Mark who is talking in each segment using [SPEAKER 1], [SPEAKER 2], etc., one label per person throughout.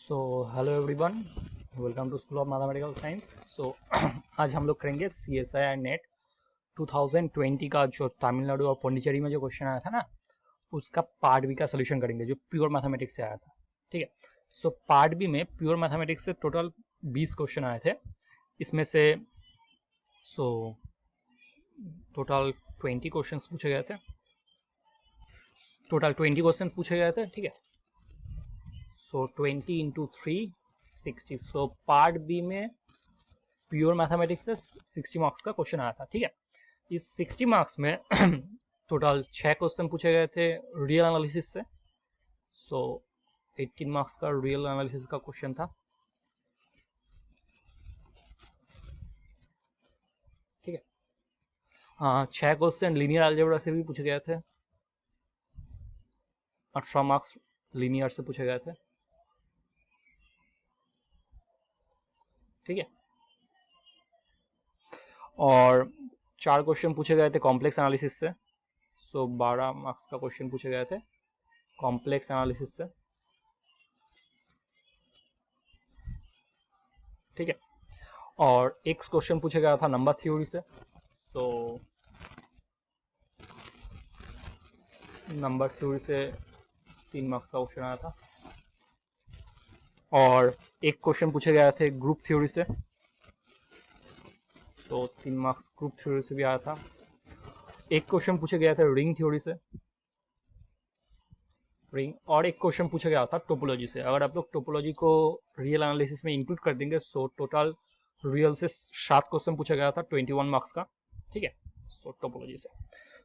[SPEAKER 1] So hello everyone, welcome to school of mathematical science. आज हम लोग करेंगे CSIR नेट 2020 का जो तमिलनाडु और पौंडीचेरी में जो क्वेश्चन आया था ना, उसका पार्ट बी का सोल्यूशन करेंगे जो प्योर मैथमेटिक्स से आया था। ठीक है, सो पार्ट बी में प्योर मैथमेटिक्स से टोटल 20 क्वेश्चन आए थे। इसमें से टोटल 20 क्वेश्चन पूछे गए थे। ठीक है, सो 20 इंटू 3 60। सो पार्ट बी में प्योर मैथमेटिक्स से 60 मार्क्स का क्वेश्चन आया था। ठीक है, इस 60 मार्क्स में टोटल 6 क्वेश्चन पूछे गए थे रियल एनालिसिस से। सो 18 मार्क्स का रियल एनालिसिस का क्वेश्चन था। ठीक है, हाँ, 6 क्वेश्चन लीनियर अलजेब्रा से भी पूछे गए थे। 18 मार्क्स लीनियर से पूछे गए थे। ठीक है, और 4 क्वेश्चन पूछे गए थे कॉम्प्लेक्स एनालिसिस से। सो 12 मार्क्स का क्वेश्चन पूछे गए थे कॉम्प्लेक्स एनालिसिस से। ठीक है, और एक क्वेश्चन पूछा गया था नंबर थ्योरी से। सो नंबर थ्योरी से 3 मार्क्स का क्वेश्चन आया था, और एक क्वेश्चन पूछे गए थे ग्रुप थ्योरी से, तो 3 मार्क्स ग्रुप थ्योरी से भी आया था। एक क्वेश्चन पूछे गया था रिंग थ्योरी से, और एक क्वेश्चन पूछा गया था टोपोलॉजी से। अगर आप लोग टोपोलॉजी को रियल एनालिसिस में इंक्लूड कर देंगे सो टोटल रियल से 7 क्वेश्चन पूछा गया था 21 मार्क्स का। ठीक है, सो टोपोलॉजी से।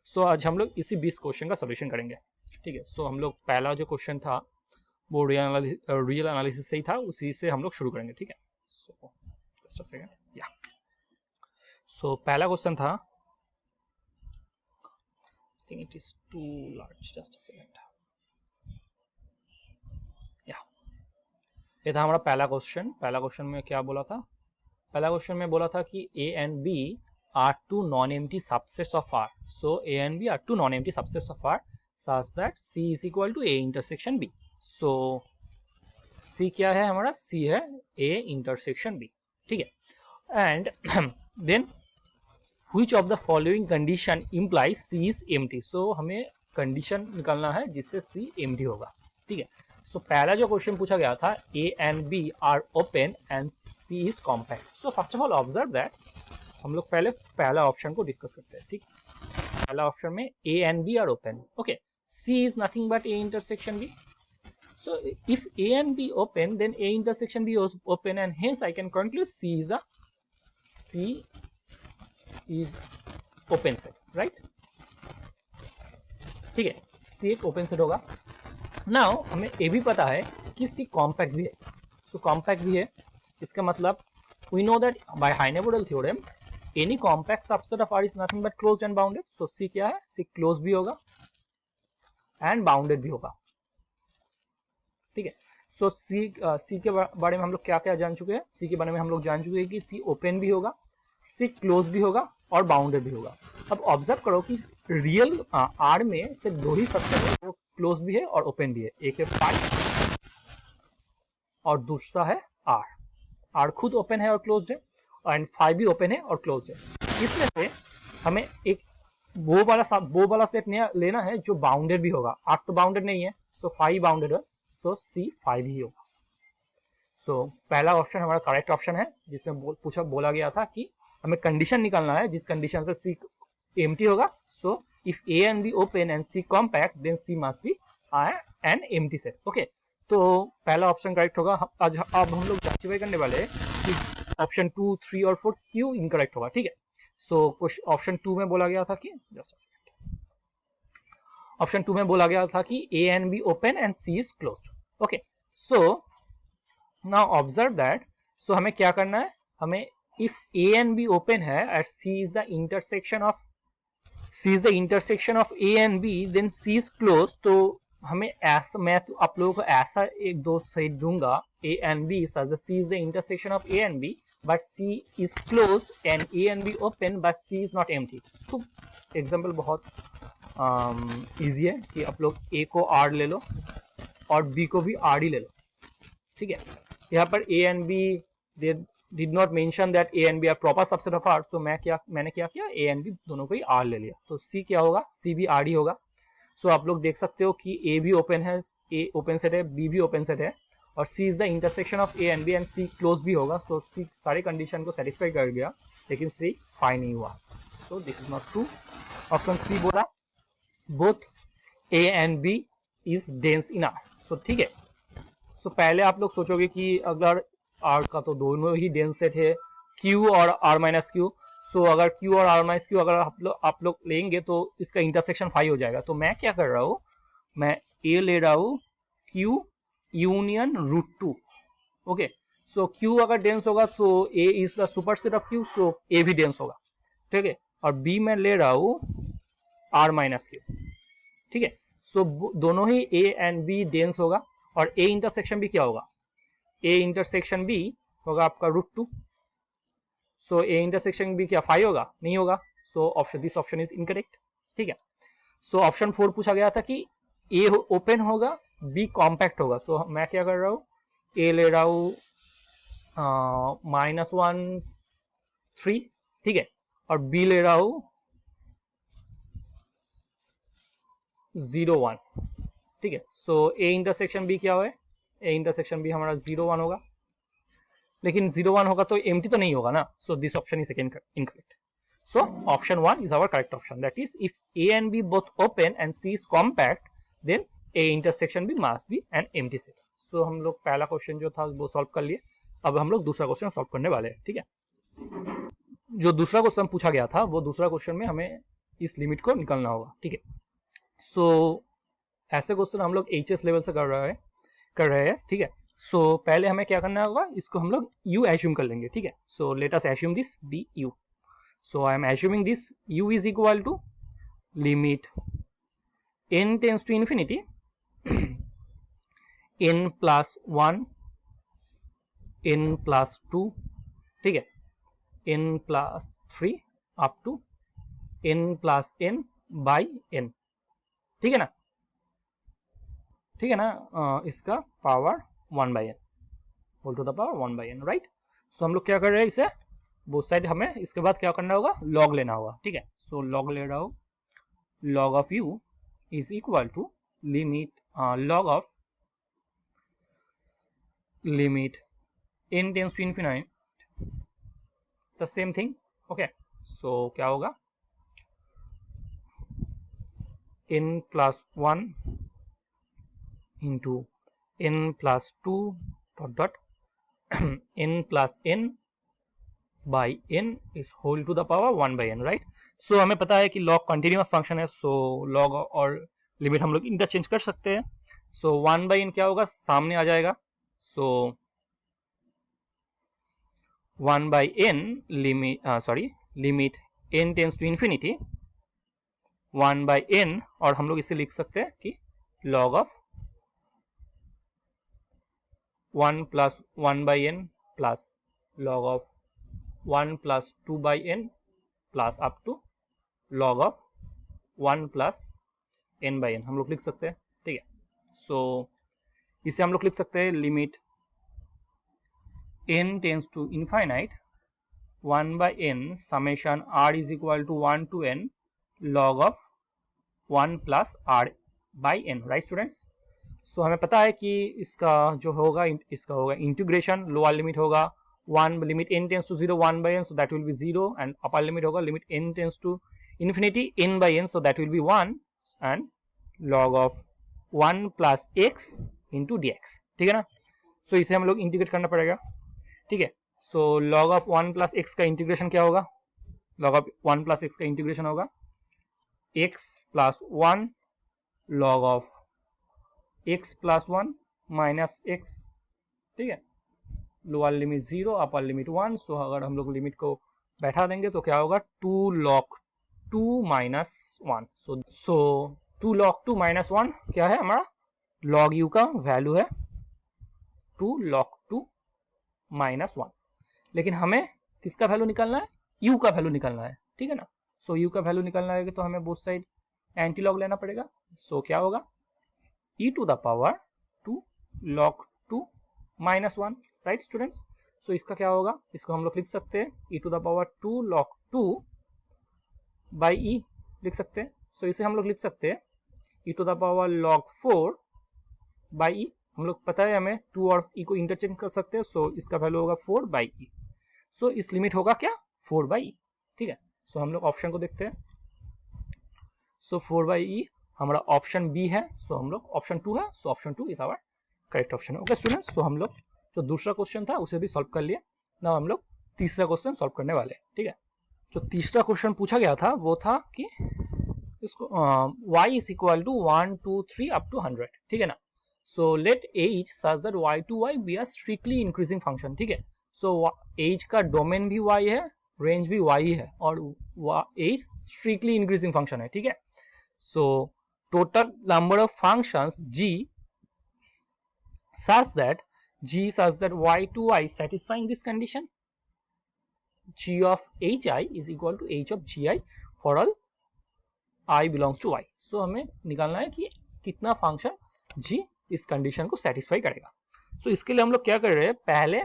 [SPEAKER 1] सो आज हम लोग इसी 20 क्वेश्चन का सोल्यूशन करेंगे। ठीक है, सो हम लोग पहला जो क्वेश्चन था वो रियल एनालिसिस से ही था, उसी से हम लोग शुरू करेंगे। ठीक है, सो जस्ट अ सेकंड, या सो पहला क्वेश्चन था, I think it is too large, just a second, या ये था हमारा पहला क्वेश्चन। पहला क्वेश्चन में क्या बोला था? पहला क्वेश्चन में बोला था कि A and B are two non-empty subsets of R. So A and B are two non-empty subsets of R such that C is equal to A intersection B. So C क्या है हमारा? C है A intersection B. ठीक है, and then which of the following condition implies C is empty? So हमें condition निकालना है जिससे C empty होगा। ठीक है, सो पहला जो क्वेश्चन पूछा गया था A and B are open and C is compact. So first of all observe that हम लोग पहले पहला ऑप्शन को डिस्कस करते हैं। ठीक, पहला ऑप्शन में A and B are open. Okay, C is nothing but A intersection B. So if A and B open, then A intersection B is open, and hence I can conclude C is open set, right? ठीक है, C एक open set होगा। Now हमें ये भी पता है कि C कॉम्पैक्ट भी है। तो कॉम्पैक्ट भी है, इसका मतलब we know that by Heine-Borel theorem any compact subset of R is nothing but closed and bounded. So C क्या है? C closed भी होगा and bounded भी होगा। ठीक है, सो C के बारे में हम लोग क्या क्या जान चुके हैं? C के बारे में हम लोग जान चुके हैं कि C ओपन भी होगा, C क्लोज भी होगा और बाउंडेड भी होगा। अब ऑब्जर्व करो कि रियल R में सिर्फ दो ही सबसेट है, वो क्लोज भी है और ओपन भी है। एक है फाई और दूसरा है R। R खुद ओपन है और क्लोज्ड है, एंड फाई भी ओपन है और क्लोज है। इसमें से हमें एक वो वाला सेट लेना है जो बाउंडेड भी होगा। R तो बाउंडेड नहीं है, तो फाई बाउंडेड है, सो C 5 ही होगा। सो पहला ऑप्शन हमारा करेक्ट ऑप्शन है, जिसमें बोला गया था कि हमें कंडीशन निकालना है जिस कंडीशन से C एम्प्टी होगा। So if A and B open and C compact, then C must be an empty set. Okay, तो पहला ऑप्शन करेक्ट होगा। अब हम लोग जस्टिफाई करने वाले हैं कि ऑप्शन 2, 3 और 4 क्यों इनकरेक्ट होगा। ठीक है, सो ऑप्शन 2 में बोला गया था कि ऑप्शन 2 में बोला गया था कि A and B open and C is closed. Okay, so now observe that, so हमें क्या करना है? हमें if A and B open है and C is the intersection of A and B, then C is closed. तो हमें ऐसा, मैं तो आप लोगों को ऐसा एक दो सेट दूंगा A and B such that C is the intersection of A and B but C is closed and A and B open but C is not empty. तो एग्जाम्पल बहुत इजी है कि आप लोग A को R ले लो और B को भी R ही ले लो। ठीक है, यहाँ पर a and b they did not mention that a and b are proper subset of r, तो मैंने क्या किया, a एंड b दोनों को ही r ले लिया, तो c क्या होगा, c भी r ही होगा। सो आप लोग देख सकते हो कि a भी ओपन है, a ओपन सेट है, b भी ओपन सेट है, और c is the intersection of a and b, and c close भी होगा, तो c सारे कंडीशन को सेटिस्फाई कर गया, लेकिन c फाइंड नहीं हुआ, तो this is not true. Option C बोला both a and b is dense in r। So ठीक है, सो पहले आप लोग सोचोगे कि अगर r का तो दोनों ही डेंस सेट है, q और r माइनस क्यू, सो अगर q और r माइनस क्यू अगर आप लोग लेंगे तो इसका इंटरसेक्शन 5 हो जाएगा। तो मैं क्या कर रहा हूँ, मैं a ले रहा हूँ q यूनियन रूट 2। ओके, सो q अगर डेंस होगा तो a is the superset of q, so a भी डेंस होगा, ठीक है, और b में ले रहा हूँ r माइनस क्यू, ठीक है, सो दोनों ही a एंड b डेंस होगा, और a इंटरसेक्शन भी क्या होगा, a इंटरसेक्शन b होगा आपका root 2, so a intersection b क्या 5 होगा, नहीं होगा, so option this option is incorrect. ठीक है, सो ऑप्शन 4 पूछा गया था कि a ओपन होगा, b कॉम्पैक्ट होगा, सो मैं क्या कर रहा हूँ, a ले रहा हूँ -1 3, ठीक है, और b ले रहा हूँ 0 1, ठीक है, सो a इंटरसेक्शन b क्या है, a इंटरसेक्शन b हमारा 0 1 होगा, लेकिन 0 1 होगा तो एम्प्टी तो नहीं होगा ना, so this option is incorrect. So option 1 is our correct option. That is, if A and B both open and C is compact, then A intersection B must be an empty set. So हम लोग पहला question जो था वो solve कर लिए, अब हम लोग दूसरा क्वेश्चन सॉल्व करने वाले हैं। ठीक है, जो दूसरा क्वेश्चन पूछा गया था वो दूसरा क्वेश्चन में हमें इस लिमिट को निकालना होगा। ठीक है, सो ऐसे क्वेश्चन हम लोग HS लेवल से कर रहे हैं। ठीक है, सो पहले हमें क्या करना होगा, इसको हम लोग U एज्यूम कर लेंगे। ठीक है, so let us assume this be U. So I am assuming this u is equal to limit n tends to infinity n plus 1 n plus 2, ठीक है, n plus 3 up to n plus n by n, ठीक है ना, ठीक है ना, इसका power 1 by n whole to the power 1 by n, right. So हम लोग क्या कर रहे हैं, इसे बोथ साइड हमें इसके बाद क्या करना होगा, लॉग लेना होगा। ठीक है, सो लॉग ले रहा हूं, log of u is equal to limit log of limit n tends to infinite, the same thing। okay, so क्या होगा, n plus 1 into n plus 2 dot dot n plus n by n is whole to the power 1 by n, right। so हमें पता है कि log continuous function है, so log और limit हम लोग इंटरचेंज कर सकते हैं। so 1 by n क्या होगा, सामने आ जाएगा, so 1 by n limit n tends to infinity 1 by n, और हम लोग इसे लिख सकते हैं कि log of 1 plus 1 by n plus log of 1 plus 2 by n plus up to log of 1 plus n by n हम लोग लिख सकते हैं। ठीक है, सो इसे हम लोग लिख सकते हैं limit n tends to infinite 1 by n summation r is equal to 1 to n log of 1 plus r by n, right students. So हमें पता है कि इसका जो होगा, इसका होगा इंटीग्रेशन, लोअर लिमिट होगा 1 limit n tends to 0 1 by n, so that will be 0, and upper limit होगा limit n tends to infinity n by n, so that will be 1, and log of 1 plus x into dx, ठीक है ना। सो इसे हम लोग integrate करना पड़ेगा। ठीक है, सो log of 1 plus x का इंटीग्रेशन क्या होगा, log of 1 plus x का इंटीग्रेशन होगा x plus 1 log of x plus 1 minus x, ठीक है, लोअर लिमिट 0 अपर लिमिट 1, सो अगर हम लोग लिमिट को बैठा देंगे तो क्या होगा 2 log 2 minus 1, सो 2 log 2 minus 1 क्या है हमारा, log u का वैल्यू है 2 log 2 minus 1, लेकिन हमें किसका वैल्यू निकालना है, u का वैल्यू निकालना है। ठीक है ना, सो u का वैल्यू निकालना है तो हमें बोथ साइड एंटी लॉग लेना पड़ेगा। सो क्या होगा e to the power 2 log 2 -1, right students. सो इसका क्या होगा, इसको हम लोग लिख सकते हैं e⁻² log 2 बाई ई लिख सकते हैं। सो इसे हम लोग लिख सकते हैं e⁻log 4 बाई ई। हम लोग पता है हमें 2 और ई को इंटरचेंज कर सकते हैं, सो इसका वैल्यू होगा 4 बाई ई। सो इस लिमिट होगा क्या 4 बाई ई, ठीक है। सो हम लोग ऑप्शन को देखते हैं। सो 4 बाई ई हमारा ऑप्शन बी है, सो हम लोग ऑप्शन 2 है, so option 2 is our correct option है। ओके स्टूडेंट्स, सो हम लोग जो दूसरा क्वेश्चन था उसे भी सॉल्व कर लिए। नाउ हम लोग तीसरा क्वेश्चन सॉल्व करने वाले हैं, ठीक है। जो तीसरा क्वेश्चन पूछा गया था वो था कि इसको y is equal to 1 2 3 up to 100, ठीक है ना। So let h such that y to y be a strictly increasing function, ठीक है। सो एज का डोमेन भी y है, रेंज भी y है, और एज स्ट्रिक्टली इंक्रीजिंग फंक्शन है, ठीक है। So total number of functions g such that y to y satisfying this condition, g of hi is equal to h of gi for all i belongs to y। so हमें निकालना है कि कितना function g इस condition को satisfy करेगा। so इसके लिए हम लोग क्या कर रहे हैं, पहले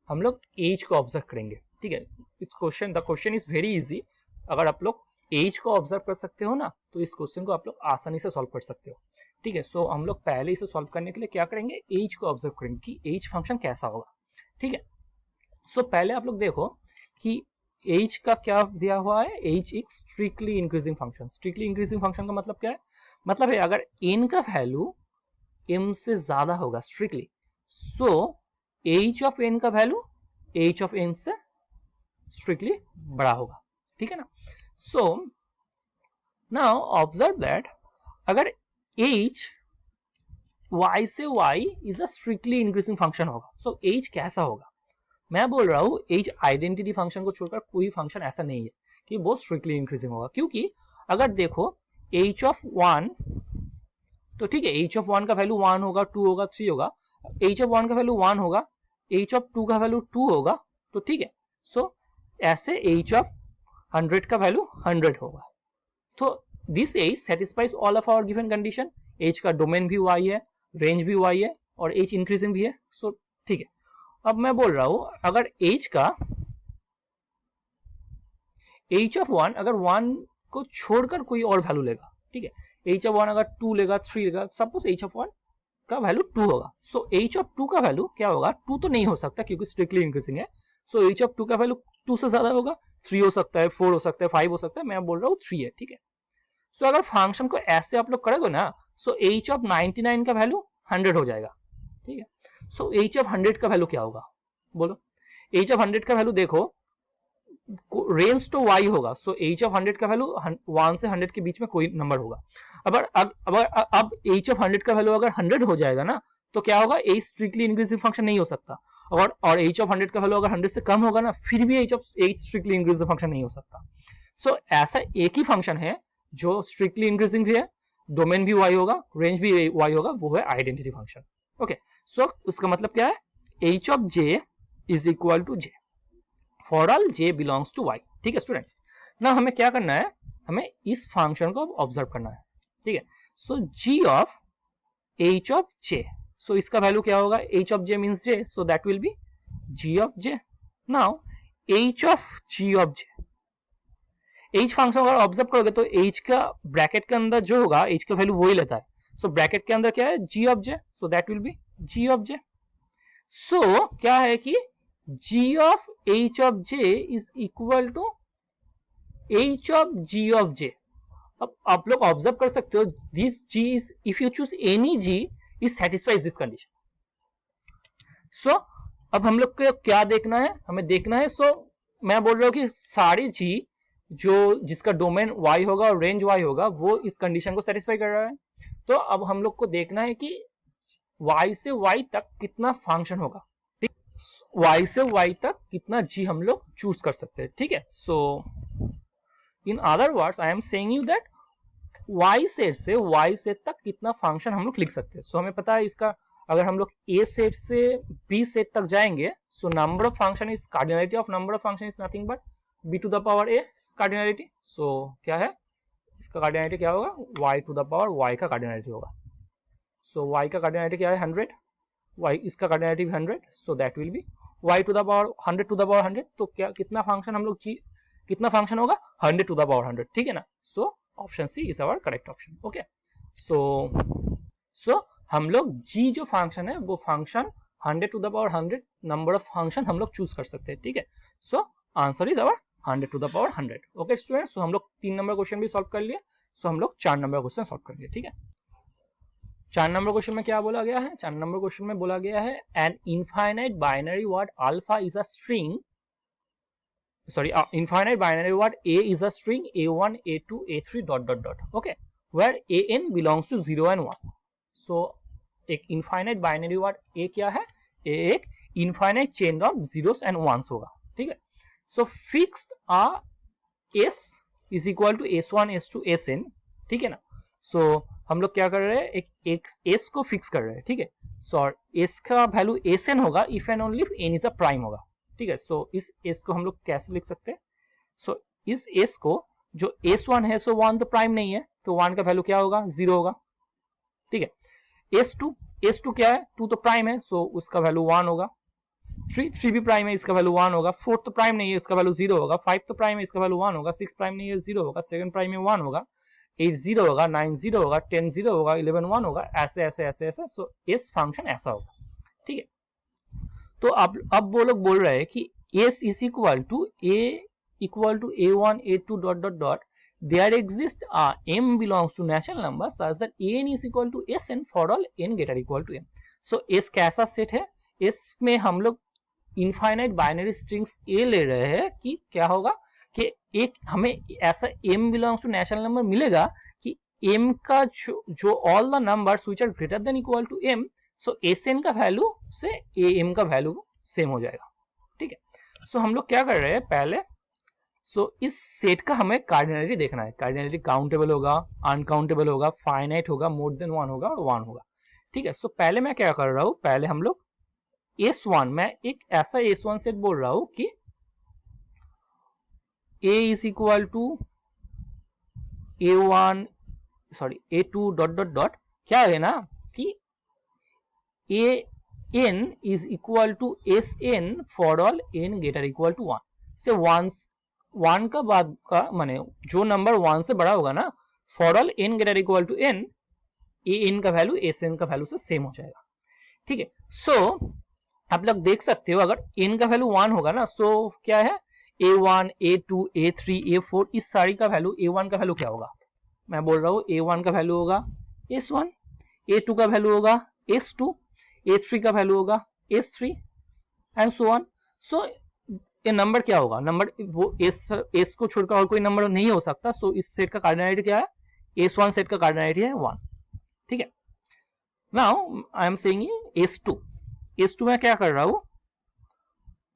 [SPEAKER 1] हम लोग एज को ऑब्जर्व करेंगे, ठीक है। The question is very easy. अगर आप लोग एज को ऑब्जर्व कर सकते हो ना, तो इस क्वेश्चन को आप लोग आसानी से सॉल्व कर सकते हो, ठीक है। सो हम लोग पहले इसे सॉल्व करने के लिए क्या करेंगे, एज को ऑब्जर्व करेंगे कि एज फंक्शन कैसा होगा, ठीक है। सो पहले आप लोग देखो कि एज का क्या दिया हुआ है, एज एक strictly increasing function. Strictly increasing function का मतलब क्या है, मतलब है अगर n का वैल्यू m से ज्यादा होगा strictly, so h of n का वैल्यू एज ऑफ n से स्ट्रिक्टली बड़ा होगा, ठीक है ना। सो नाउ ऑब्जर्व दैट अगर एज y से y is a strictly increasing function होगा, सो एज कैसा होगा, मैं बोल रहा हूं एज आइडेंटिटी फंक्शन को छोड़कर कोई फंक्शन ऐसा नहीं है कि वो स्ट्रिक्टली इंक्रीजिंग होगा। क्योंकि अगर देखो h ऑफ 1, तो ठीक है h ऑफ 1 का वैल्यू 1 होगा, 2 होगा, 3 होगा, h ऑफ 1 का वैल्यू 1 होगा, h ऑफ 2 का वैल्यू 2 होगा, तो ठीक है। सो ऐसे h ऑफ 100 का वैल्यू 100 होगा। तो this h satisfies all of our given condition. H का डोमेन भी y है, रेंज भी y है, और एज इंक्रीजिंग भी है, सो ठीक है। अब मैं बोल रहा हूं अगर एज का h ऑफ 1 अगर 1 को छोड़कर कोई और वैल्यू लेगा, ठीक है, h ऑफ 1 अगर 2 लेगा, 3 लेगा, सपोज h ऑफ 1 का वैल्यू 2 होगा, सो h ऑफ 2 का वैल्यू क्या होगा, 2 तो नहीं हो सकता क्योंकि स्ट्रिक्टली इंक्रीजिंग है, सो h ऑफ 2 का वैल्यू 2 से ज्यादा होगा, 3 हो सकता है, 4 हो सकता है, 5 हो सकता है, मैं बोल रहा हूँ 3 है, ठीक है। सो अगर फंक्शन को ऐसे आप लोग करोगे ना, सो h ऑफ 99 का वैल्यू 100 हो जाएगा, ठीक है। सो h ऑफ 100 का वैल्यू क्या होगा, बोलो। h ऑफ 100 का वैल्यू देखो, रेंज तो y होगा, सो h ऑफ 100 का वैल्यू 1 से 100 के बीच में कोई नंबर होगा। अब h ऑफ 100 का वैल्यू अगर 100 हो जाएगा ना, तो क्या होगा, h स्ट्रिक्टली इंक्रीजिंग फंक्शन नहीं हो सकता, और h ऑफ 100 का वैल्यू अगर 100 से कम होगा ना, फिर भी h स्ट्रिक्टली इंक्रीजिंग फंक्शन नहीं हो सकता। सो ऐसा एक ही फंक्शन है जो स्ट्रिक्टली इंक्रीजिंग भी है, डोमेन भी y होगा, रेंज भी y होगा, वो है आइडेंटिटी फंक्शन। ओके, सो उसका मतलब क्या है, h ऑफ j is equal to j for all j belongs to y, ठीक है स्टूडेंट्स। ना हमें क्या करना है, हमें इस फंक्शन को ऑब्जर्व करना है, ठीक है। सो g ऑफ h ऑफ j, सो इसका वैल्यू क्या होगा, h ऑफ j means j, so that will B g of j। Now h of g of j, h function अगर ऑब्जर्व करोगे तो h का ब्रैकेट के अंदर जो होगा h का वैल्यू वही लेता है, सो ब्रैकेट के अंदर क्या है, g of j, so that will B g of j। सो क्या है कि g of h of j is equal to h of g of j। अब आप लोग ऑब्जर्व कर सकते हो, this g is, if you choose any g is satisfies this condition। so अब हम लोग को क्या देखना है, हमें देखना है, सो मैं बोल रहा हूं कि सारे g जो जिसका डोमेन y होगा और रेंज y होगा, वो इस कंडीशन को सेटिस्फाई कर रहा है। तो अब हम लोग को देखना है कि y से y तक कितना फंक्शन होगा, y से y तक कितना g हम लोग चूज कर सकते हैं, ठीक है। So in other words I am saying you that y set से y सेट तक कितना फंक्शन हम लोग लिख सकते हैं। सो हमें पता है इसका, अगर हम लोग a सेट से b सेट तक जाएंगे, so number of function is cardinality of number of function is nothing but b to the power a cardinality. So क्या है, इसका कार्डिनलिटी क्या होगा, y to the power y का कार्डिनलिटी होगा। सो y का कार्डिनलिटी क्या है, 100, y इसका cardinality 100, so that will be y to the power 100 to the power 100, तो क्या कितना फंक्शन हम लोग कितना फंक्शन होगा 100 टू द पावर 100, ठीक है ना। So option C is our correct option. Okay, so हम लोग जी जो फंक्शन है वो function 100 to the power 100 number of function हम लोग चूज कर सकते हैं, ठीक है। So answer is our 100 to the power 100। Okay students, so हम लोग 3 नंबर क्वेश्चन भी सॉल्व कर लिए, सो हम लोग 4 नंबर क्वेश्चन सॉल्व कर लिए, ठीक है। 4 नंबर क्वेश्चन में क्या बोला गया है, 4 नंबर क्वेश्चन में बोला गया है an infinite binary word alpha is a string, sorry, infinite binary word a is a string a1 a2 a3 dot dot dot, okay, where an belongs to 0 and 1। so एक infinite binary word a क्या है, a एक infinite chain of zeros and ones होगा, ठीक है। so fixed a s is equal to s1 s2 sn, ठीक है ना। so हम लोग क्या कर रहे हैं, एक s को फिक्स कर रहे हैं, ठीक है। so s का वैल्यू sn होगा if and only if n is a prime होगा, ठीक है। सो इस s को हम लोग कैसे लिख सकते हैं, सो इस s को जो s1 है, सो 1 तो प्राइम नहीं है, तो 1 का वैल्यू क्या होगा 0 होगा, ठीक है। s2 क्या है, 2 तो प्राइम है, सो उसका वैल्यू 1 होगा। 3 भी प्राइम है, इसका वैल्यू 1 होगा। 4 तो प्राइम नहीं है, इसका वैल्यू 0 होगा। 5 तो प्राइम है, इसका वैल्यू 1 होगा। 6 प्राइम नहीं है, 0 होगा। 7 प्राइम है, 1 होगा। 8 0 होगा। 9 0 होगा। 10 0 होगा। 11 1 होगा। ऐसे ऐसे ऐसे ऐसे, सो इस फंक्शन ऐसा होगा, ठीक है। तो अब वो लोग बोल रहे हैं कि s is equal to a1 a2 dot dot dot, there exists a m belongs to natural number such that an is equal to sn for all n greater equal to m। so s कैसा set है, s में हम लोग infinite binary strings a ले रहे हैं कि क्या होगा कि एक हमें ऐसा m belongs to natural number मिलेगा कि m का जो all the numbers which are greater than equal to m, so sn का वैल्यू से am का वैल्यू सेम हो जाएगा, ठीक है। सो हम लोग क्या कर रहे हैं पहले, सो इस सेट का हमें कार्डिनैलिटी देखना है। कार्डिनैलिटी काउंटेबल होगा, अनकाउंटेबल होगा, फाइनाइट होगा, मोर देन 1 होगा और 1 होगा, ठीक है। सो पहले मैं क्या कर रहा हूं, पहले हम लोग S1, मैं एक ऐसा S1 सेट बोल रहा हूं कि A is equal to A1 sorry A2 dot dot dot, क्या है ना कि an is equal to sn for all n greater equal to 1। से 1 का बाद का माने जो नंबर 1 से बड़ा होगा ना, for all n greater equal to n, an का वैल्यू sn का वैल्यू से सेम हो जाएगा, ठीक है। सो आप लोग देख सकते हो अगर n का वैल्यू 1 होगा ना, सो क्या है a1 a2 a3 a4 इस सारी का वैल्यू, a1 का वैल्यू क्या होगा, मैं बोल रहा हूँ a1 का वैल्यू होगा s1, a2 का वैल्यू होगा s2, a3 का वैल्यू होगा s3 एंड सो ऑन। सो ये नंबर क्या होगा, नंबर वो s को छोड़कर और कोई नंबर नहीं हो सकता। सो इस सेट का कार्डिनैलिटी क्या है, s1 सेट का कार्डिनैलिटी है 1, ठीक है। Now I am saying s2 में क्या कर रहा हूं,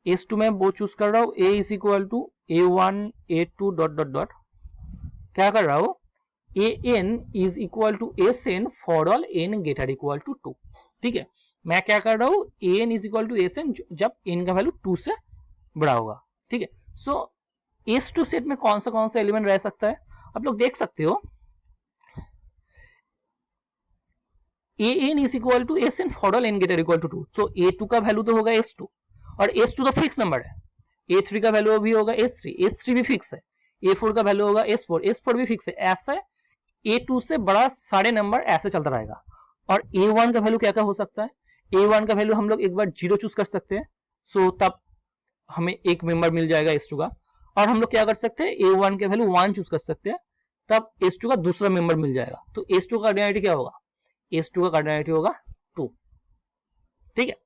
[SPEAKER 1] s2 में वो चूज कर रहा हूं a is equal to a1 a2 dot dot dot, क्या कर रहा हूं an is equal to sn for all n greater equal to 2, ठीक है। मैं क्या कर रहा हूं an is equal to sn जब n का वैल्यू 2 से बड़ा होगा, ठीक है। सो s2 सेट में कौन सा एलिमेंट रह सकता है, आप लोग देख सकते हो an is equal to sn for all n greater equal to 2। So a2 का वैल्यू तो होगा s2 और s2 तो फिक्स नंबर है, a3 का वैल्यू भी होगा s3 भी फिक्स है, a4 का वैल्यू होगा s4 भी फिक्स है। ऐसे a2 से बड़ा सारे नंबर ऐसे चलता रहेगा। और a1 का वैल्यू क्या क्या हो सकता है, a1 का वैल्यू हम लोग एक बार 0 चूज कर सकते हैं, सो तब हमें एक मेंबर मिल जाएगा s2 का। और हम लोग क्या कर सकते हैं a1 के वैल्यू 1 चूज कर सकते हैं, तब s2 का दूसरा मेंबर मिल जाएगा। तो s2 का कार्डिनैलिटी क्या होगा, s2 का कार्डिनैलिटी होगा 2, ठीक है।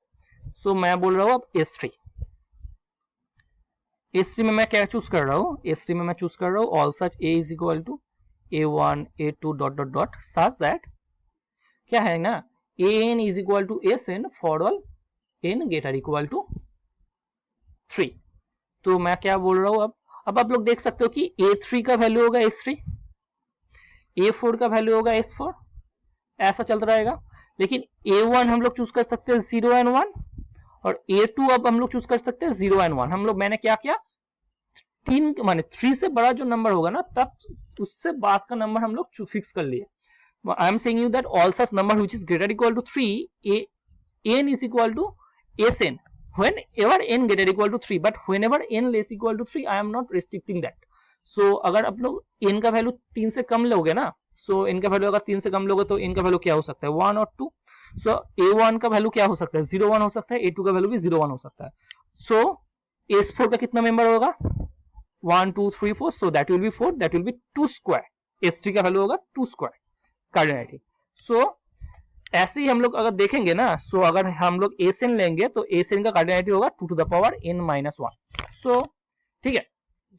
[SPEAKER 1] सो मैं बोल रहा हूं अब s3 में मैं क्या चूज कर रहा हूं, s3 में मैं चूज कर रहा हूं all such a is equal to a1 a2 dot dot dot such that क्या है ना an is equal to sn for all n greater equal to 3। तो मैं क्या बोल रहा हूं अब आप लोग देख सकते हो कि a3 का वैल्यू होगा s3, a4 का वैल्यू होगा s4, ऐसा चलता रहेगा। लेकिन a1 हम लोग चूज कर सकते हैं 0 एंड 1 और a2 अब हम लोग चूज कर सकते हैं 0 एंड 1। हम लोग मैंने क्या किया, 3 माने 3 से बड़ा जो नंबर होगा ना, तब उससे बाद का नंबर हम लोग फिक्स कर लिए। I am saying you that all such number which is greater equal to 3 n is equal to Sn whenever n greater equal to 3, but whenever n less equal to 3 I am not restricting that. So अगर आप लोग n का value 3 से कम लोगे ना, so n का value अगर 3 से कम लोगे तो n का वैल्यू क्या हो सकता है 1 और 2. so a1 का वैल्यू क्या हो सकता है 0 1 हो सकता है, a2 का वैल्यू भी 0 1 हो सकता है. so s4 का कितना मेंबर होगा 1 2 3 4, so that will be 4, that will be 2 square. s3 का वैल्यू होगा 2 square कार्डिनलिटी. so ऐसे ही हम लोग अगर देखेंगे ना, सो अगर हम लोग एसएन लेंगे तो एसएन का कार्डिनलिटी होगा 2 to the power n minus 1. सो ठीक है.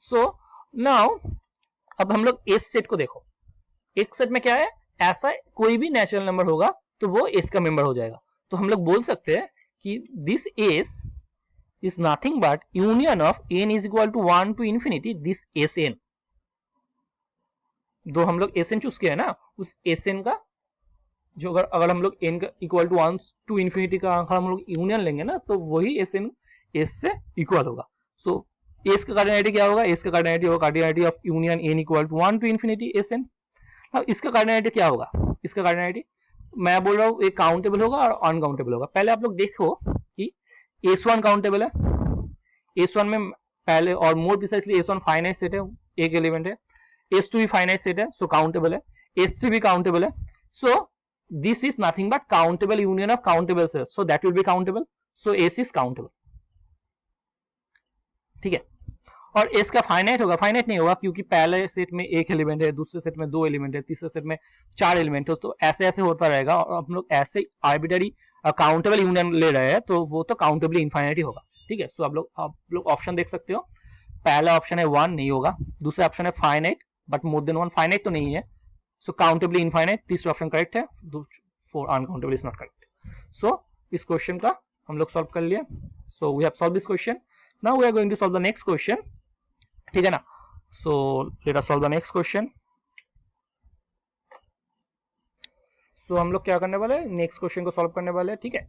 [SPEAKER 1] सो नाउ अब हम लोग एस सेट को देखो. एक सेट में क्या है, ऐसा कोई भी नेचुरल नंबर होगा तो वो एस का मेंबर हो जाएगा. तो हम लोग बोल सकते हैं कि this S is nothing but union of n is equal to 1 to infinity this S n. जो हम लोग एस एन चूज किया है ना, उस एस एन का जो अगर हम लोग n का इक्वल टू 1 to infinity का अगर हम लोग यूनियन लेंगे ना, तो वही एस एन एस से इक्वल होगा. सो एस का कार्डिनलिटी क्या होगा, एस का कार्डिनलिटी होगा cardinality of union n equal to 1 to infinity S n. अब इसका कार्डिनलिटी क्या होगा, इसका कार्डिनलिटी मैं बोल रहा हूँ एक काउंटेबल होगा और अनकाउंटेबल होगा. पहले आप लोग देखो कि s1 काउंटेबल है, s1 में पहले और मोर प्रिसाइसली s1 फाइनाइट सेट है, एक एलिमेंट है. s2 भी फाइनाइट सेट है, सो काउंटेबल है. s3 भी काउंटेबल है. सो this is nothing but countable union of countable sets, so that will be countable. so s is countable. ठीक है. और s का फाइनाइट होगा, फाइनाइट नहीं होगा क्योंकि पहले सेट में एक एलिमेंट है, दूसरे सेट में 2 एलिमेंट है, तीसरे सेट में 4 एलिमेंट है. तो ऐसे ऐसे होता रहेगा और हम लोग ऐसे आर्बिट्ररी काउंटेबल यूनियन ले रहे हैं तो वो तो काउंटेबली इनफाइनाइट होगा. ठीक है. सो आप लोग ऑप्शन देख सकते हो. पहला ऑप्शन है 1 नहीं होगा, दूसरा ऑप्शन है finite but more than 1, finite तो नहीं है. So countably infinite, तीसरा ऑप्शन करेक्ट है, four uncountable is not correct. So इस क्वेश्चन का हम लोग सॉल्व कर लिए. So we have solve this question. Now we are going to solve the next question. ठीक है ना. So let us solve the next question. So हम लोग क्या करने वाले हैं, नेक्स्ट क्वेश्चन को सॉल्व करने वाले हैं. ठीक है.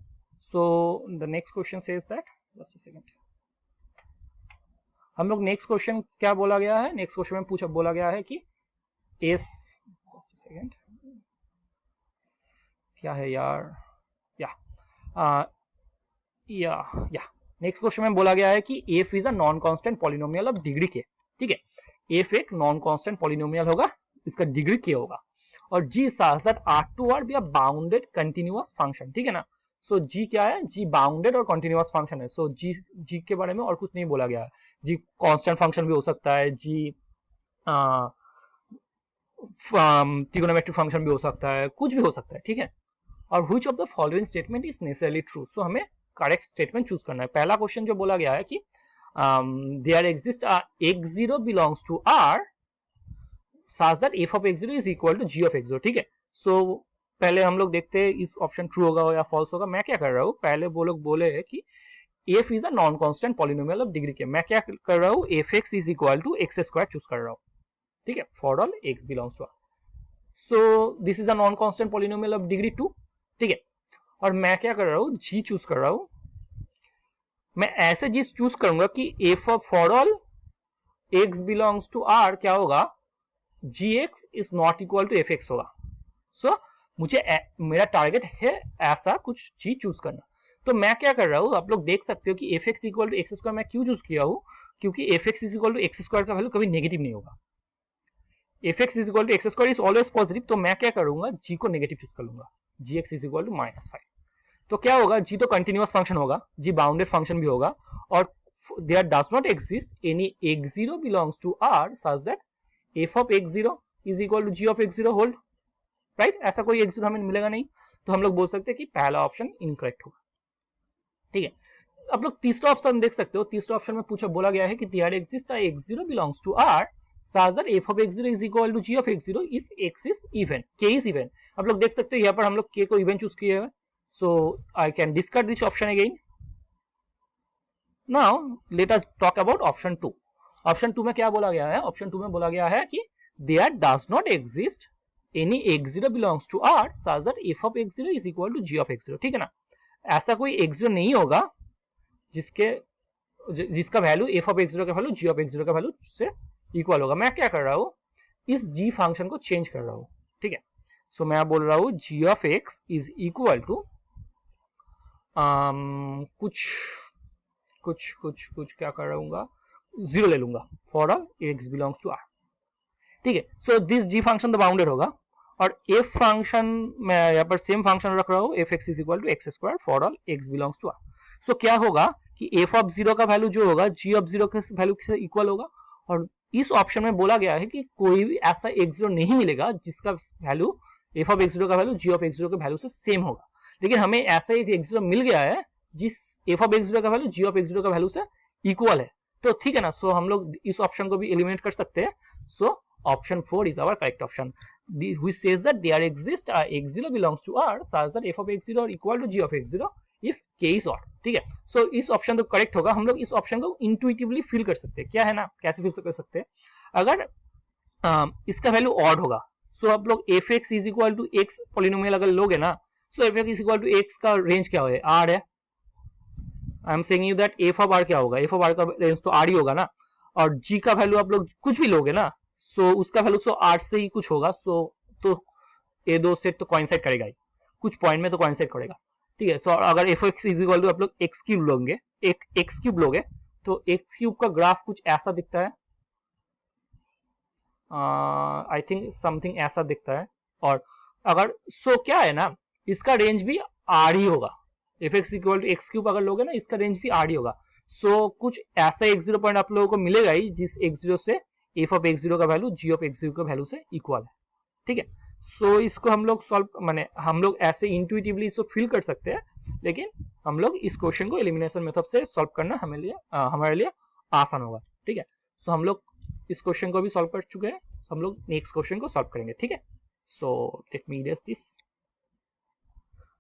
[SPEAKER 1] So the next question says that, just a second, हम लोग नेक्स्ट क्वेश्चन क्या बोला गया है, नेक्स्ट क्वेश्चन में बोला गया है कि एस, just a second, क्या है यार, या नेक्स्ट क्वेश्चन में बोला गया है कि f is a non constant polynomial of degree के. ठीक है. f एक नॉन कांस्टेंट पॉलिनोमियल होगा, इसका डिग्री के होगा, और g such that R2R be a bounded continuous function. ठीक है ना. सो g क्या है, g बाउंडेड और कंटीन्यूअस फंक्शन है. सो g के बारे में और कुछ नहीं बोला गया है. g कांस्टेंट फंक्शन भी हो सकता है, g ट्रिगोनोमेट्रिक फंक्शन भी हो सकता है, कुछ भी हो सकता है. ठीक है. और which of the following statement is necessarily true. So हमें करेक्ट स्टेटमेंट चूज करना है. पहला क्वेश्चन जो बोला गया है कि there exist a x0 belongs to r such that f of x0 is equal to g of x0. ठीक है. सो पहले हम लोग देखते हैं इस ऑप्शन ट्रू होगा या फॉल्स होगा. मैं क्या कर रहा हूँ, पहले वो लोग बोले है कि f is a non constant polynomial of degree k. मैं क्या कर रहा हूँ, fx is equal to x square choose कर रहा हूँ. ठीक है. For all x belongs to r. So this is a non constant polynomial of degree 2. ठीक है. और मैं क्या कर रहा हूँ, g चूज कर रहा हूँ. मैं ऐसे g चूज करूंगा कि f of for all x belongs to r क्या होगा, gx is not equal to fx होगा. सो मुझे मेरा टारगेट है ऐसा कुछ g चूज करना. तो मैं क्या कर रहा हूँ, आप लोग देख सकते हो कि fx equal to x square मैं क्यों चूज किया हूँ, क्योंकि fx is equal to x square का वैल्यू कभी नेगेटिव नहीं होगा. fx is equal to x square is always positive. तो मैं क्या करूंगा, g को नेगेटिव चूज कर लूंगा, gx इज इक्वल टू -5. तो क्या होगा, g तो कंटिन्यूअस फंक्शन होगा, g बाउंडेड फंक्शन भी होगा, और there does not exist any x0 belongs to r such that f of x0 is equal to g of x0 hold. Right. ऐसा कोई x0 हमें मिलेगा नहीं. तो हम लोग बोल सकते हैं कि पहला ऑप्शन इनकरेक्ट होगा. ठीक है. आप लोग तीसरा ऑप्शन देख सकते हो. तीसरा ऑप्शन में बोला गया है कि there exist a x0 belongs to r such that f of x0 is equal to g of x0 if x is even, k is even. आप लोग देख सकते हो यहाँ पर हम लोग k को इवन चूज किए हैं. so I can discard this option again. now let us talk about option 2. option 2 में क्या बोला गया है, option 2 में बोला गया है कि there does not exist any x0 belongs to r such that f of x0 is equal to g of x0. ठीक है ना. ऐसा कोई x0 नहीं होगा जिसका वैल्यू f of x0 का वैल्यू g of x0 का वैल्यू से इक्वल होगा. मैं क्या कर रहा हूँ, इस g फंक्शन को चेंज कर रहा हूँ. ठीक है. सो मैं बोल रहा हूँ g of x is equal to कुछ कुछ कुछ कुछ क्या कर रहूंगा, 0 ले लूंगा for all x belongs to r। ठीक है, so this g function the bounded होगा, और f फंक्शन मैं यहाँ पर सेम फंक्शन रख रहा हूँ, f x is equal to x square for all x belongs to r। So क्या होगा कि f ऑफ 0 का वैल्यू जो होगा g ऑफ 0 के वैल्यू से इक्वल होगा, और इस ऑप्शन में बोला गया है कि कोई भी ऐसा x0 नहीं मिलेगा जिसका वैल्यू f ऑफ x0 का वैल्यू g ऑफ x0 के वैल्यू से सेम होगा। लेकिन हमें ऐसा एक x0 मिल गया है जिस f ऑफ x0 का वैल्यू g ऑफ x0 का वैल्यू से इक्वल है, तो ठीक है ना। सो हम लोग इस ऑप्शन को भी एलिमिनेट कर सकते हैं। So option 4 is our correct option, which says that there exists a x0 belongs to r such that f of x0 are equal to g of x0 if k is odd। ठीक है, so इस option तो correct होगा। हम लोग इस option को इंटुइटिवली feel कर सकते हैं, क्या है ना, कैसे फील कर सकते हैं, अगर इसका वैल्यू ऑड होगा, सो आप लोग F x is equal to X polynomial अगर लोगे ना, so F x is equal to X का रेंज क्या है, आर है। I am saying you that F of R क्या होगा, एफ ऑफ आर का रेंज तो आर ही होगा ना, और जी का वैल्यू आप लोग कुछ भी लोगे ना, सो उसका वैल्यू तो आर से ही कुछ होगा। सो तो ये दो सेट तो कोइंसाइड करेगा ही, कुछ पॉइंट में तो कोइंसाइड करेगा। ठीक है, तो अगर f x is equal to आप लोग एक्स क्यूब लोगे, एक एक्स क्यूब लोगे, तो एक्स क्यूब का ग्राफ कुछ ऐसा दिखता है, आई थिंक समथिंग ऐसा दिखता है। और अगर सो क्या है ना, इसका रेंज भी आर ही होगा, f x equal to x cube अगर लोगे ना, इसका रेंज भी आर ही होगा। सो कुछ ऐसा x0 पॉइंट आप लोगों को मिलेगा ही जिस x0 से f ऑफ x0 का वैल्यू g ऑफ x0 का वैल्यू से इक्वल है। ठीक है, सो इसको हम लोग सॉल्व माने हम लोग ऐसे इंट्यूटिवली इसको फील कर सकते हैं, लेकिन हम लोग इस क्वेश्चन को एलिमिनेशन मेथड से सॉल्व करना हमारे लिए आसान होगा। ठीक है, सो हम लोग इस क्वेश्चन को भी सॉल्व कर चुके हैं, हम लोग नेक्स्ट क्वेश्चन को सॉल्व करेंगे। ठीक है, so let me erase this.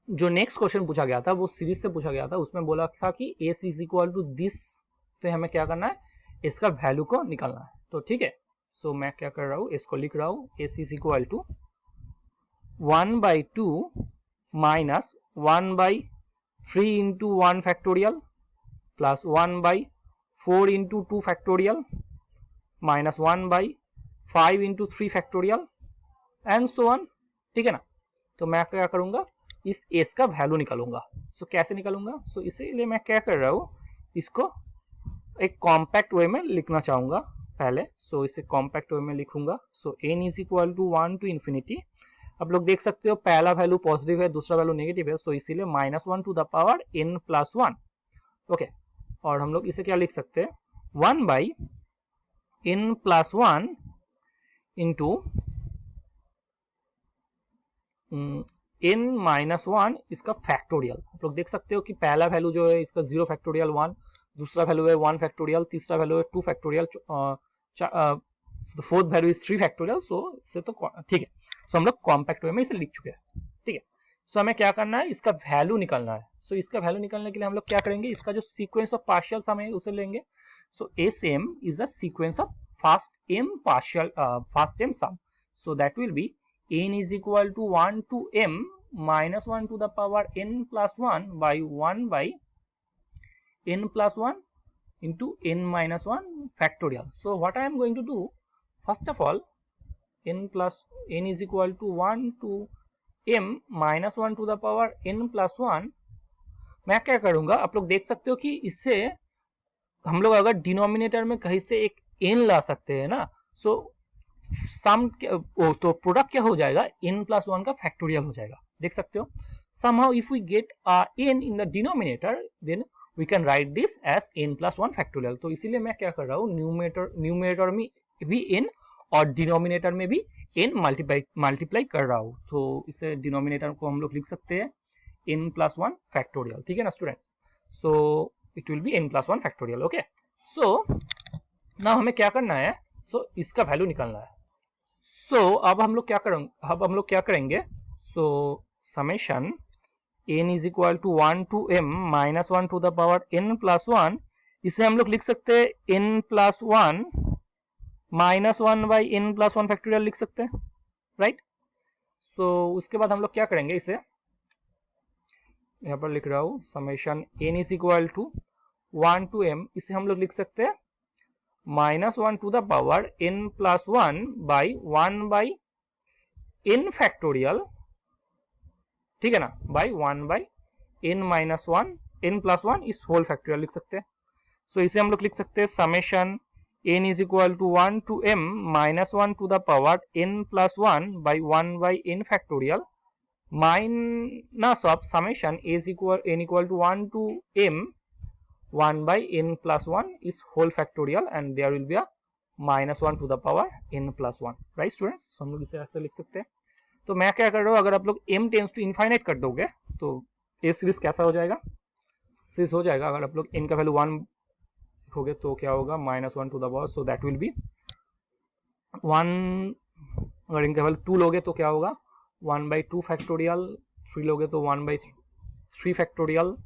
[SPEAKER 1] जो नेक्स्ट क्वेश्चन पूछा गया था वो सीरीज से पूछा गया था, उसमें बोला था कि S is equal to this, तो हमें क्या करना है, इसका वैल्यू को निकालना है। तो ठीक है, सो मैं क्या कर रहा हूँ, इसको लिख रहा हूँ, S is equal to 1/2 minus 1/3 into 1 factorial plus 1/4 into 2 factorial minus 1/5 into 3 factorial and so on. ठीक है ना, तो मैं क्या करूंगा, इस एस का वैल्यू निकालूंगा। सो कैसे निकालूंगा, सो इसीलिए मैं क्या कर रहा हूँ, इसको एक कॉम्पैक्ट वे में लिखना चाहूंगा पहले। सो इसे कॉम्पैक्ट वे में लिखूंगा। So N is equal to 1 to infinity, आप लोग देख सकते हो पहला वैल्यू पॉजिटिव है, दूसरा वैल्यू नेगेटिव है, सो इसीलिए -1 to the power n plus 1। Okay, और हम लोग इसे क्या लिख सकते हैं, 1/n plus 1 into n minus 1 इसका फैक्टोरियल। आप लोग देख सकते हो कि पहला वैल्यू जो है इसका 0 फैक्टोरियल 1, दूसरा वैल्यू है 1 फैक्टोरियल, तीसरा वैल्यू है 2 factorial, fourth value is 3 factorial. So इसे तो ठीक है, सो हम लोग कॉम्पैक्ट वे में इसे लिख चुके हैं। ठीक है, सो हमें क्या करना है, इसका वैल्यू निकालना है। सो इसका वैल्यू निकालने के लिए हम लोग क्या करेंगे, इसका जो सीक्वेंस ऑफ पार्शियल्स हमें उसे लेंगे। So SM is the sequence of first m sum, so that will be n is equal to 1 to m minus 1 to the power n plus 1 by 1 by n plus 1 into n minus 1 factorial. So what I am going to do, first of all, n is equal to 1 to m minus 1 to the power n plus 1, मैं क्या करूंगा, आप लोग देख सकते हो कि इससे हम लोग अगर डिनोमिनेटर में कहीं से एक n ला सकते हैं ना, सो सम तो प्रोडक्ट क्या हो जाएगा, n प्लस 1 का फैक्टोरियल हो जाएगा। देख सकते हो, somehow if we get n in the denominator then we can write this as n plus 1 factorial. तो इसीलिए मैं क्या कर रहा हूँ, न्यूमरेटर में भी n और डिनोमिनेटर में भी n मल्टीप्लाई कर रहा हूँ। तो इसे डिनोमिनेटर को हम लोग लिख सकते हैं n प्लस 1 फैक्टोरियल। ठीक है ना students, so it will be n plus 1 factorial. Okay, so now हमें क्या करना है, सो इसका वैल्यू निकालना है। सो अब हम लोग क्या करेंगे, so summation n is equal to 1 to m minus 1 to the power n plus 1, इसे हम लोग लिख सकते हैं n plus 1 minus 1 by n plus 1 factorial लिख सकते हैं, राइट। सो उसके बाद हम लोग क्या करेंगे, इसे यहाँ पर लिख रहा हूँ, summation n is equal to 1 to m, इसे हम लोग लिख सकते हैं -1 to the power n plus 1 by 1 by n factorial. ठीक है ना, by 1 by n minus one n plus one इस होल फैक्टोरियल लिख सकते हैं. सो इसे हम लोग लिख सकते हैं summation n is equal to 1 to m minus one to the power n plus one by 1 by n factorial minus of summation n equal to 1 to m 1 by n plus 1 is whole factorial and there will be a minus 1 to the power n plus 1. right students? so हम लोग इसे ऐसे लिख सकते हैं. तो मैं क्या कर रहा हूँ, अगर आप लोग m टेंस टू इनफाइनाइट कर दोगे तो ये सीरीज कैसा हो जाएगा, सीरीज हो जाएगा. अगर आप लोग n का वैल्यू 1 होगे तो क्या होगा, minus 1 to the power, so that will be 1. अगर n का वैल्यू 2 लोगे तो क्या होगा, 1 by 2 फैक्टोरियल. 3 लोगे तो 1 by 3 factorial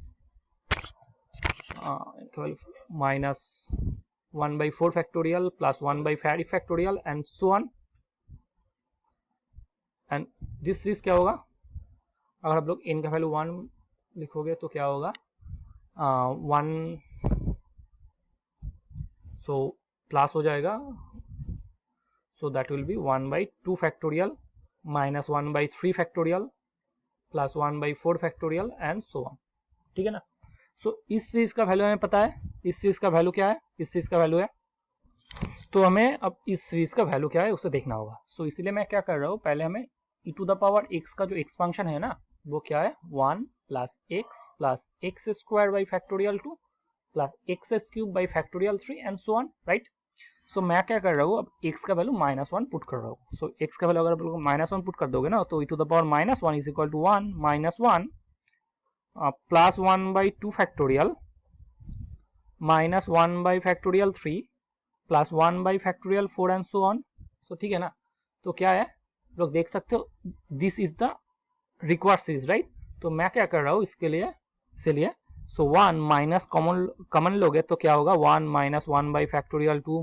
[SPEAKER 1] minus 1 by 4 factorial plus 1 by 5 factorial and so on. and this series क्या होगा, अगर आप लोग n का वैल्यू 1 लिखोगे तो क्या होगा, 1 सो प्लस हो जाएगा, so that will be 1 by 2 factorial minus 1 by 3 factorial plus 1 by 4 factorial and so on. ठीक है ना. सो इस सीरीज का वैल्यू हमें पता है, इस सीरीज का वैल्यू क्या है, इस सीरीज का वैल्यू है, तो हमें अब इस सीरीज का वैल्यू क्या है उसे देखना होगा. सो इसीलिए मैं क्या कर रहा हूँ, पहले हमें e to the power x का जो x फंक्शन है ना वो क्या है, 1 plus x square by factorial 2 plus x cube by factorial 3 and so on. Right. So मैं क्या कर रहा हूँ, अब x का वैल्यू -1 पुट कर रहा हूँ. सो x का वैल्यू अगर आप लोग -1 पुट कर दोगे ना तो e to the power -1 is equal to 1 -1 plus 1 by 2 factorial minus 1 by factorial 3 plus 1 by factorial 4 and so on. so ठीक है ना. तो क्या है, लोग देख सकते हो, this is the required series. Right. तो मैं क्या कर रहा हूँ इसके लिए, इसीलिए सो 1 माइनस कॉमन लोगे तो क्या होगा, 1 minus 1 by factorial 2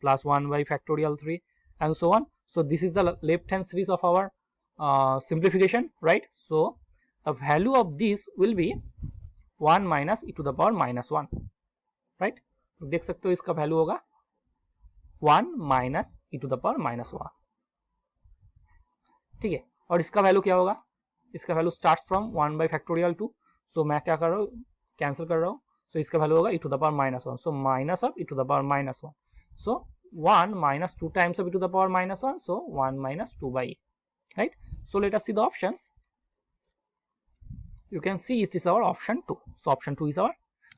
[SPEAKER 1] plus 1 by factorial 3 and so on. so this is the left hand series of our simplification. right. so the value of this will be 1 minus e to the power -1. right. तो देख सकते हो इसका value होगा 1 minus e to the power -1. ठीक है. और इसका वैल्यू क्या होगा, इसका value starts from 1 by factorial 2. सो मैं क्या कर रहा हूँ, कैंसिल कर रहा हूँ. सो इसका वैल्यू होगा e to the power -1. So minus of e to the power -1. So 1 minus 2 times of e to the power -1. so 1 minus 2 by e. right. so let us see the options. You can see it is our option 2. so option 2 is our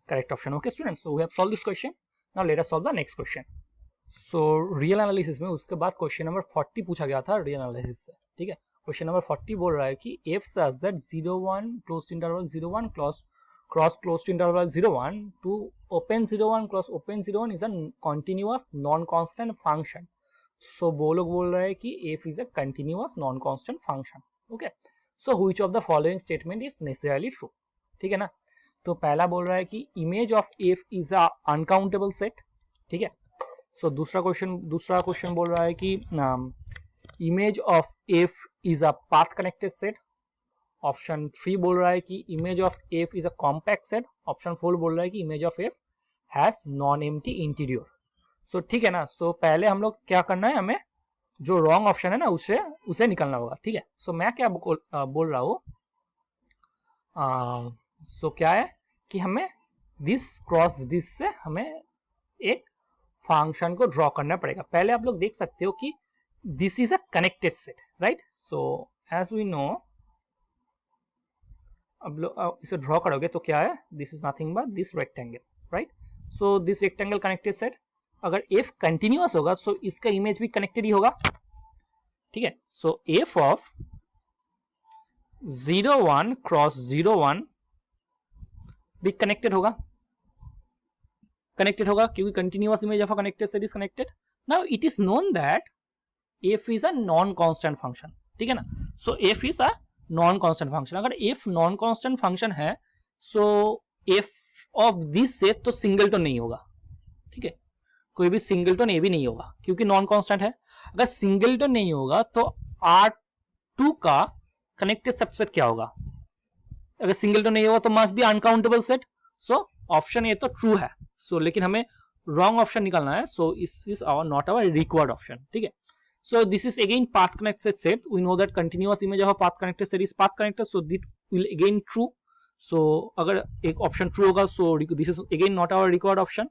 [SPEAKER 1] correct option. okay students, so we have solved this question. now let us solve the next question. so real analysis में उसके बाद question number 40 पूछा गया था real analysis से. ठीक है. Question number 40 बोल रहा है कि f such that 01 closed interval 01 cross closed interval 01 to open 01 cross open 01 is a continuous non constant function. so वो लोग बोल रहे हैं कि f is a continuous non constant function. okay. so which of the following statement is necessarily true. ठीक है ना. तो पहला बोल रहा है कि image of f is a uncountable set. ठीक है. so दूसरा क्वेश्चन बोल रहा है कि image of f is a path connected set. Option 3 बोल रहा है कि image of f is a compact set. Option 4 बोल रहा है कि image of f has non empty interior. so ठीक है ना. so पहले हम लोग क्या करना है, हमें जो रॉन्ग ऑप्शन है ना उसे निकालना होगा. ठीक है. सो मैं क्या बोल रहा हूँ, सो क्या है कि हमें दिस क्रॉस दिस से हमें एक फंक्शन को ड्रॉ करना पड़ेगा. पहले आप लोग देख सकते हो कि this is a connected set. Right. So as we know, अब लोग इसे ड्रॉ करोगे तो क्या है, this is nothing but this rectangle. Right. So this rectangle connected set, अगर f कंटिन्यूअस होगा सो इसका इमेज भी कनेक्टेड ही होगा. ठीक है. सो f ऑफ 01 क्रॉस 01 भी कनेक्टेड होगा क्योंकि continuous image of a connected set is connected. Now it is known that f is a non constant function. ठीक है ना. सो f is a non constant function. अगर f नॉन कांस्टेंट फंक्शन है सो f of this set तो singleton नहीं होगा. ठीक है. कोई भी सिंगलटन ए भी नहीं होगा क्योंकि नॉन कांस्टेंट है. अगर सिंगलटन नहीं होगा तो R2 का कनेक्टेड सबसेट क्या होगा, अगर सिंगलटन नहीं होगा तो must be uncountable set. So option A तो ट्रू है. सो लेकिन हमें रॉन्ग ऑप्शन निकालना है. सो इस is our not our required option. ठीक है. So this is again path connected set. We know that continuous image of a path connected set is path connected. So this will again true. So अगर एक option true होगा so this is again not our required option.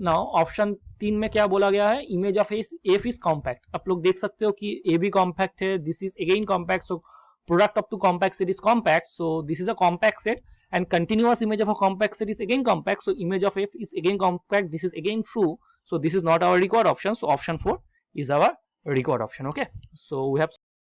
[SPEAKER 1] Now option 3 में क्या बोला गया है, image of F is compact. आप लोग देख सकते हो कि ए भी कॉम्पैक्ट है, this is again compact. So product of two compact set is compact, so this is a compact set, and continuous image of a compact set is again compact, so image of f is again compact, this is again true, so this is not our required option, so option 4 is our required option. Okay, so we have